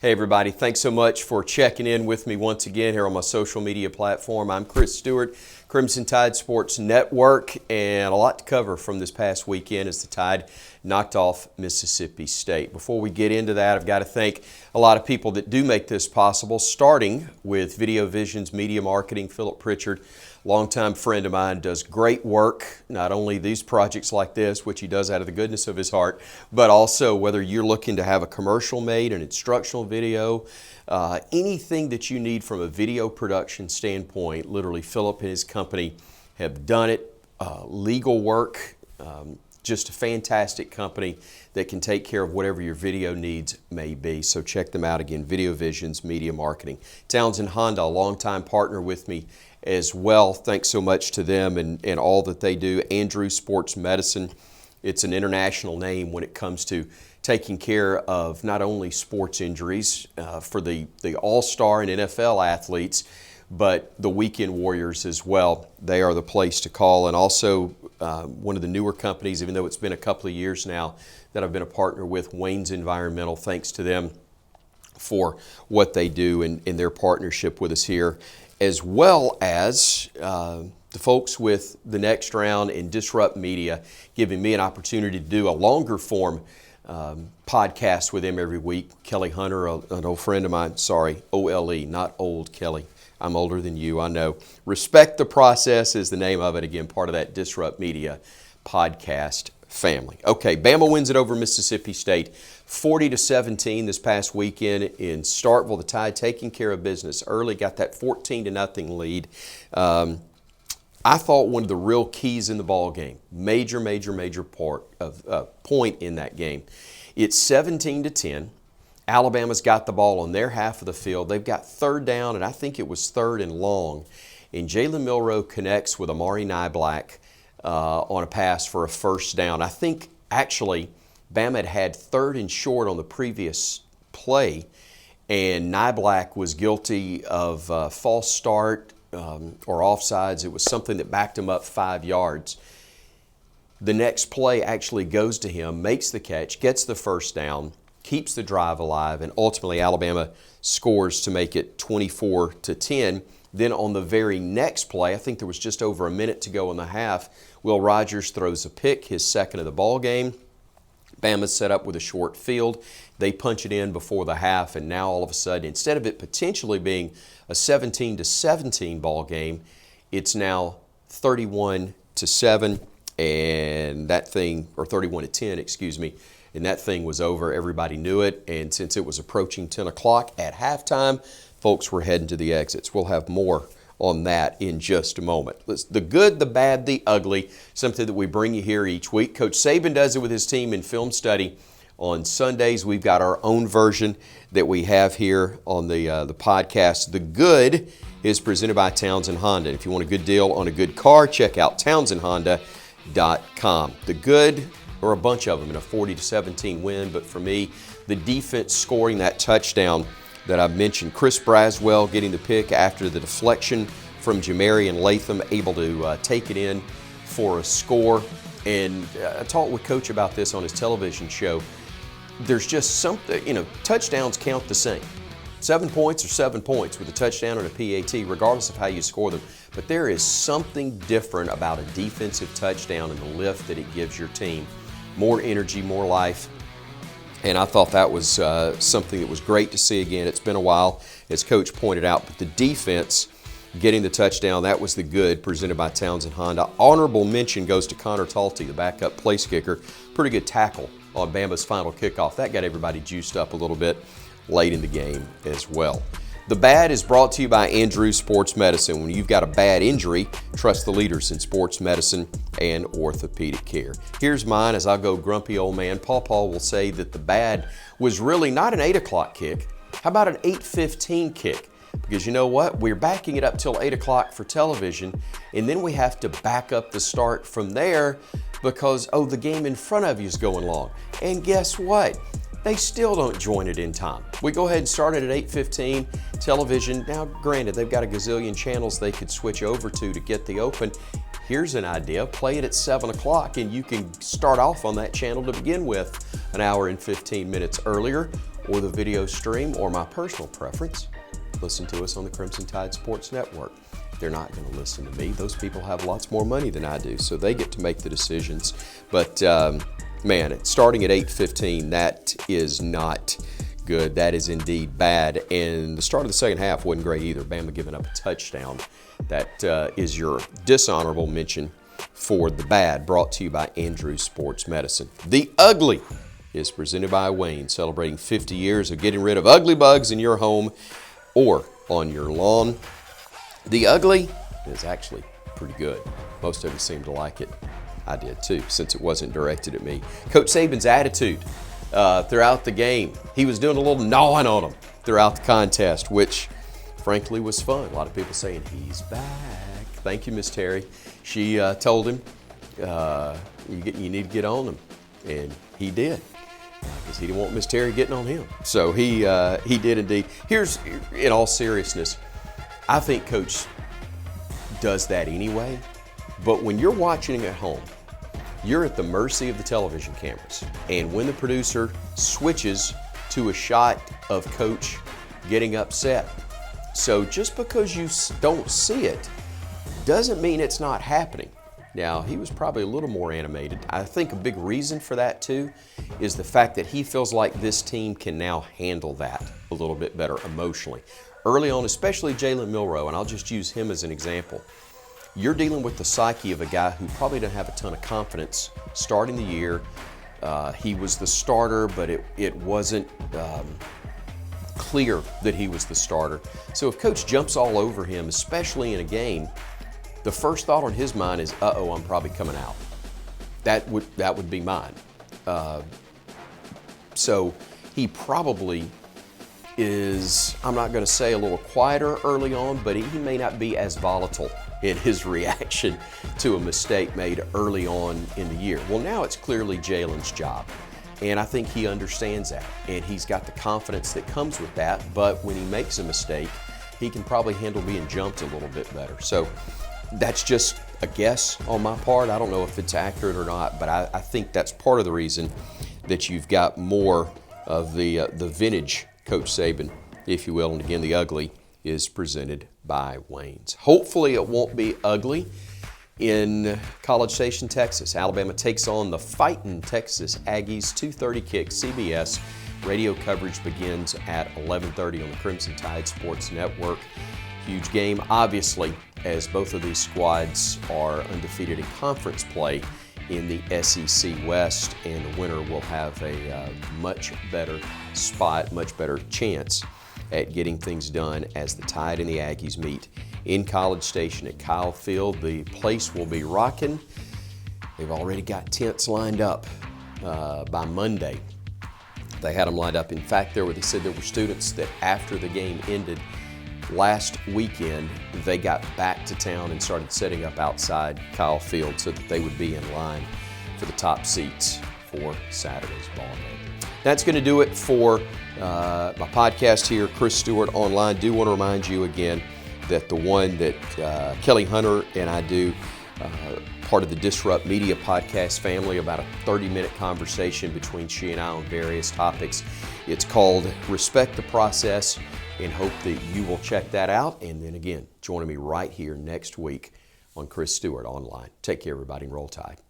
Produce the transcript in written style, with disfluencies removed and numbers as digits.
Hey everybody, thanks so much for checking in with me once again here on my social media platform. I'm Chris Stewart, Crimson Tide Sports Network, and a lot to cover from this past weekend as the Tide knocked off Mississippi State. Before we get into that, I've got to thank a lot of people that do make this possible, starting with Video Vision's Media Marketing, Philip Pritchard. Longtime friend of mine, does great work, not only these projects like this, which he does out of the goodness of his heart, but also whether you're looking to have a commercial made, an instructional video, anything that you need from a video production standpoint. Literally, Philip and his company have done it. Legal work, just a fantastic company that can take care of whatever your video needs may be. So check them out again, Video Vision's Media Marketing. Townsend Honda, a longtime partner with me as well. Thanks so much to them and all that they do. Andrew Sports Medicine, it's an international name when it comes to taking care of not only sports injuries for the all-star and NFL athletes, but the weekend warriors as well. They are the place to call. And also one of the newer companies, even though it's been a couple of years now that I've been a partner with, Wayne's Environmental. Thanks to them for what they do and their partnership with us here, as well as the folks with The Next Round and Disrupt Media, giving me an opportunity to do a longer form podcast with them every week. Kelly Hunter, an old friend of mine, sorry, OLE, not old Kelly. I'm older than you, I know. Respect the Process is the name of it. Again, part of that Disrupt Media podcast family. Okay, Bama wins it over Mississippi State, 40-17 this past weekend in Starkville. The Tide taking care of business early, got that 14-0 lead. I thought one of the real keys in the ball game, major part of point in that game. It's 17-10. Alabama's got the ball on their half of the field. They've got third down, and I think it was third and long. And Jalen Milroe connects with Amari Nyblack on a pass for a first down. I think actually Bama had third and short on the previous play, and Nyblack was guilty of false start or offsides. It was something that backed him up 5 yards. The next play actually goes to him, makes the catch, gets the first down, keeps the drive alive, and ultimately Alabama scores to make it 24-10. Then on the very next play, I think there was just over a minute to go in the half, Will Rogers throws a pick, his second of the ball game. Bama's set up with a short field. They punch it in before the half, and now all of a sudden, instead of it potentially being a 17-17 ball game, it's now 31-7, and that thing, or 31-10, excuse me, and that thing was over. Everybody knew it, and since it was approaching 10 o'clock at halftime, folks were heading to the exits. We'll have more on that in just a moment. The good, the bad, the ugly, something that we bring you here each week. Coach Saban does it with his team in film study on Sundays. We've got our own version that we have here on the podcast. The good is presented by Townsend Honda. If you want a good deal on a good car, check out townsendhonda.com. The good, or a bunch of them in a 40-17 win, but for me, the defense scoring that touchdown that I mentioned. Chris Braswell getting the pick after the deflection from Jamarian Latham, able to take it in for a score. And I talked with Coach about this on his television show. There's just something, touchdowns count the same. 7 points are 7 points with a touchdown and a PAT, regardless of how you score them. But there is something different about a defensive touchdown and the lift that it gives your team. More energy, more life. And I thought that was something that was great to see again. It's been a while, as Coach pointed out, but the defense getting the touchdown, that was the good, presented by Townsend Honda. Honorable mention goes to Connor Talty, the backup place kicker. Pretty good tackle on Bama's final kickoff. That got everybody juiced up a little bit late in the game as well. The bad is brought to you by Andrew Sports Medicine. When you've got a bad injury, trust the leaders in sports medicine and orthopedic care. Here's mine as I go grumpy old man. Paw will say that the bad was really not an 8 o'clock kick. How about an 8:15 kick? Because you know what? We're backing it up till 8 o'clock for television, and then we have to back up the start from there because, the game in front of you is going long. And guess what? They still don't join it in time. We go ahead and start it at 8:15. Television, now granted, they've got a gazillion channels they could switch over to get the open. Here's an idea, play it at 7 o'clock and you can start off on that channel to begin with an hour and 15 minutes earlier. or the video stream, or my personal preference, listen to us on the Crimson Tide Sports Network. They're not going to listen to me. Those people have lots more money than I do, so they get to make the decisions. But man, starting at 8:15, that is not good. That is indeed bad. And the start of the second half wasn't great either. Bama giving up a touchdown. That is your dishonorable mention for the bad, brought to you by Andrews Sports Medicine. The Ugly is presented by Wayne, celebrating 50 years of getting rid of ugly bugs in your home or on your lawn. The Ugly is actually pretty good. Most of you seem to like it. I did too, since it wasn't directed at me. Coach Saban's attitude throughout the game. He was doing a little gnawing on them throughout the contest, which frankly was fun. A lot of people saying, he's back. Thank you, Miss Terry. She told him, you need to get on him. And he did, because he didn't want Miss Terry getting on him. So he did indeed. Here's, in all seriousness, I think Coach does that anyway, but when you're watching at home, you're at the mercy of the television cameras. And when the producer switches to a shot of Coach getting upset, so just because you don't see it doesn't mean it's not happening. Now, he was probably a little more animated. I think a big reason for that too is the fact that he feels like this team can now handle that a little bit better emotionally. Early on, especially Jalen Milroe, and I'll just use him as an example, you're dealing with the psyche of a guy who probably doesn't have a ton of confidence starting the year. He was the starter, but it wasn't clear that he was the starter. So if Coach jumps all over him, especially in a game, the first thought on his mind is, uh-oh, I'm probably coming out. That would be mine. So he probably is, I'm not going to say a little quieter early on, but he may not be as volatile in his reaction to a mistake made early on in the year. Well, now it's clearly Jalen's job, and I think he understands that, and he's got the confidence that comes with that, but when he makes a mistake, he can probably handle being jumped a little bit better. So that's just a guess on my part. I don't know if it's accurate or not, but I think that's part of the reason that you've got more of the vintage Coach Saban, if you will. And again, the Ugly is presented by Wayne's. Hopefully it won't be ugly in College Station, Texas. Alabama takes on the fighting Texas Aggies, 2:30 kick, CBS. Radio coverage begins at 11:30 on the Crimson Tide Sports Network. Huge game, obviously, as both of these squads are undefeated in conference play in the SEC West, and the winner will have a much better spot, much better chance at getting things done as the Tide and the Aggies meet in College Station at Kyle Field. The place will be rocking. They've already got tents lined up by Monday. They had them lined up. In fact, they said there were students that after the game ended last weekend, they got back to town and started setting up outside Kyle Field so that they would be in line for the top seats for Saturday's ball game. That's going to do it for my podcast here, Chris Stewart Online. Do want to remind you again that the one that Kelly Hunter and I do, part of the Disrupt Media podcast family, about a 30-minute conversation between she and I on various topics. It's called Respect the Process, and hope that you will check that out. And then again, joining me right here next week on Chris Stewart Online. Take care, everybody, and roll Tide.